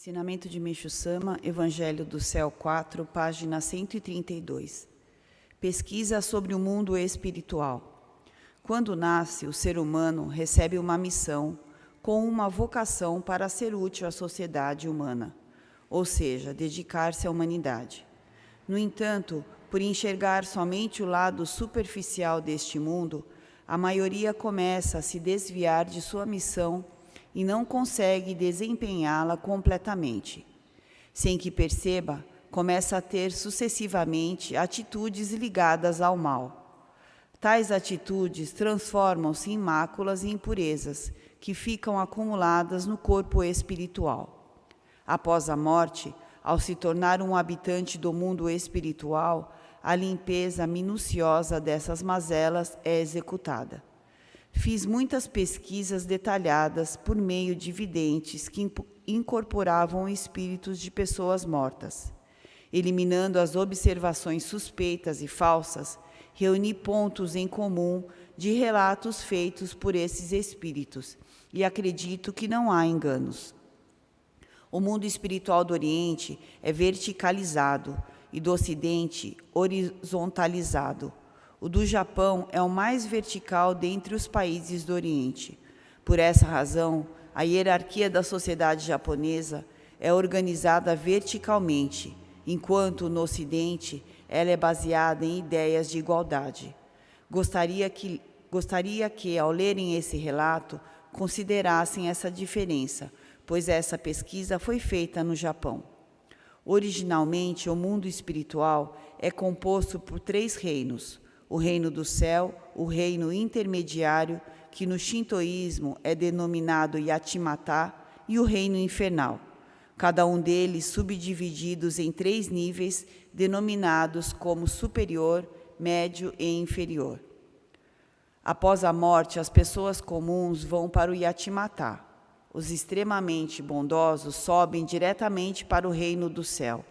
Ensinamento de Meixo Sama, Evangelho do Céu 4, página 132. Pesquisa sobre o mundo espiritual. Quando nasce, o ser humano recebe uma missão com uma vocação para ser útil à sociedade humana, ou seja, dedicar-se à humanidade. No entanto, por enxergar somente o lado superficial deste mundo, a maioria começa a se desviar de sua missão e não consegue desempenhá-la completamente. Sem que perceba, começa a ter sucessivamente atitudes ligadas ao mal. Tais atitudes transformam-se em máculas e impurezas que ficam acumuladas no corpo espiritual. Após a morte, ao se tornar um habitante do mundo espiritual, a limpeza minuciosa dessas mazelas é executada. Fiz muitas pesquisas detalhadas por meio de videntes que incorporavam espíritos de pessoas mortas. Eliminando as observações suspeitas e falsas, reuni pontos em comum de relatos feitos por esses espíritos e acredito que não há enganos. O mundo espiritual do Oriente é verticalizado e do Ocidente horizontalizado. O do Japão é o mais vertical dentre os países do Oriente. Por essa razão, a hierarquia da sociedade japonesa é organizada verticalmente, enquanto no Ocidente ela é baseada em ideias de igualdade. Gostaria que, ao lerem esse relato, considerassem essa diferença, pois essa pesquisa foi feita no Japão. Originalmente, o mundo espiritual é composto por 3 reinos: o reino do céu, o reino intermediário, que no shintoísmo é denominado Yatimata, e o reino infernal, cada um deles subdivididos em 3 níveis, denominados como superior, médio e inferior. Após a morte, as pessoas comuns vão para o Yatimata. Os extremamente bondosos sobem diretamente para o reino do céu,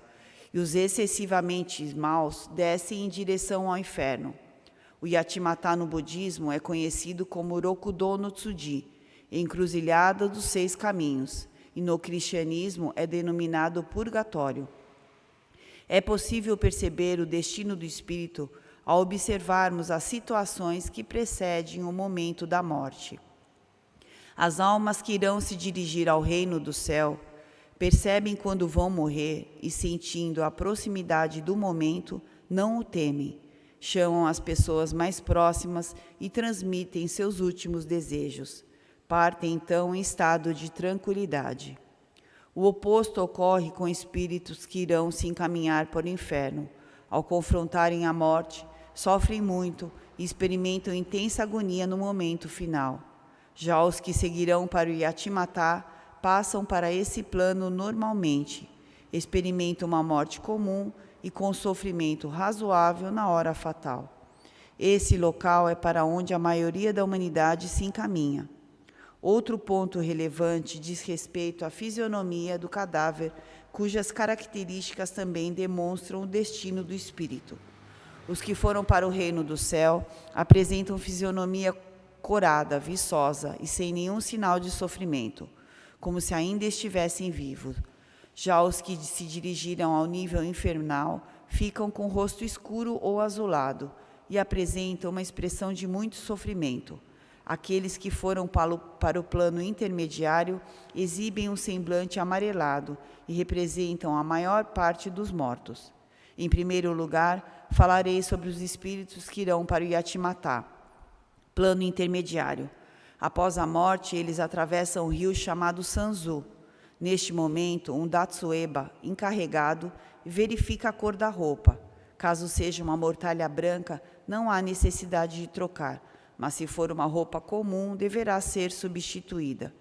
e os excessivamente maus descem em direção ao inferno. O Yatimata no budismo é conhecido como Rokudo no Tsuji, encruzilhada dos 6 caminhos, e no cristianismo é denominado purgatório. É possível perceber o destino do espírito ao observarmos as situações que precedem o momento da morte. As almas que irão se dirigir ao reino do céu percebem quando vão morrer e, sentindo a proximidade do momento, não o temem. Chamam as pessoas mais próximas e transmitem seus últimos desejos. Partem então em estado de tranquilidade. O oposto ocorre com espíritos que irão se encaminhar para o inferno. Ao confrontarem a morte, sofrem muito e experimentam intensa agonia no momento final. Já os que seguirão para o Yatimata passam para esse plano normalmente, experimentam uma morte comum e com sofrimento razoável na hora fatal. Esse local é para onde a maioria da humanidade se encaminha. Outro ponto relevante diz respeito à fisionomia do cadáver, cujas características também demonstram o destino do espírito. Os que foram para o reino do céu apresentam fisionomia corada, viçosa e sem nenhum sinal de sofrimento, como se ainda estivessem vivos. Já os que se dirigiram ao nível infernal ficam com o rosto escuro ou azulado e apresentam uma expressão de muito sofrimento. Aqueles que foram para o plano intermediário exibem um semblante amarelado e representam a maior parte dos mortos. Em primeiro lugar, falarei sobre os espíritos que irão para o Yatimata, plano intermediário. Após a morte, eles atravessam o rio chamado Sanzu. Neste momento, um Datsueba, encarregado, verifica a cor da roupa. Caso seja uma mortalha branca, não há necessidade de trocar, mas se for uma roupa comum, deverá ser substituída.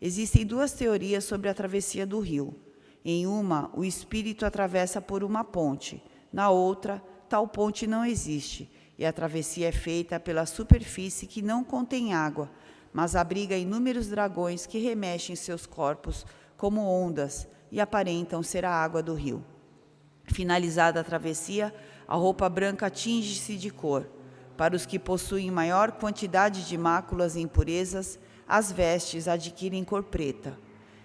Existem 2 teorias sobre a travessia do rio. Em uma, o espírito atravessa por uma ponte. Na outra, tal ponte não existe, e a travessia é feita pela superfície que não contém água, mas abriga inúmeros dragões que remexem seus corpos como ondas e aparentam ser a água do rio. Finalizada a travessia, a roupa branca tinge-se de cor. Para os que possuem maior quantidade de máculas e impurezas, as vestes adquirem cor preta.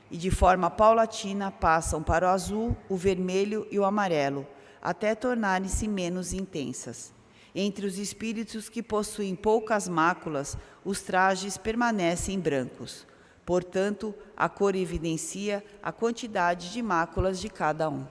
e de forma paulatina passam para o azul, o vermelho e o amarelo, até tornarem-se menos intensas. Entre os espíritos que possuem poucas máculas, os trajes permanecem brancos. Portanto, a cor evidencia a quantidade de máculas de cada um.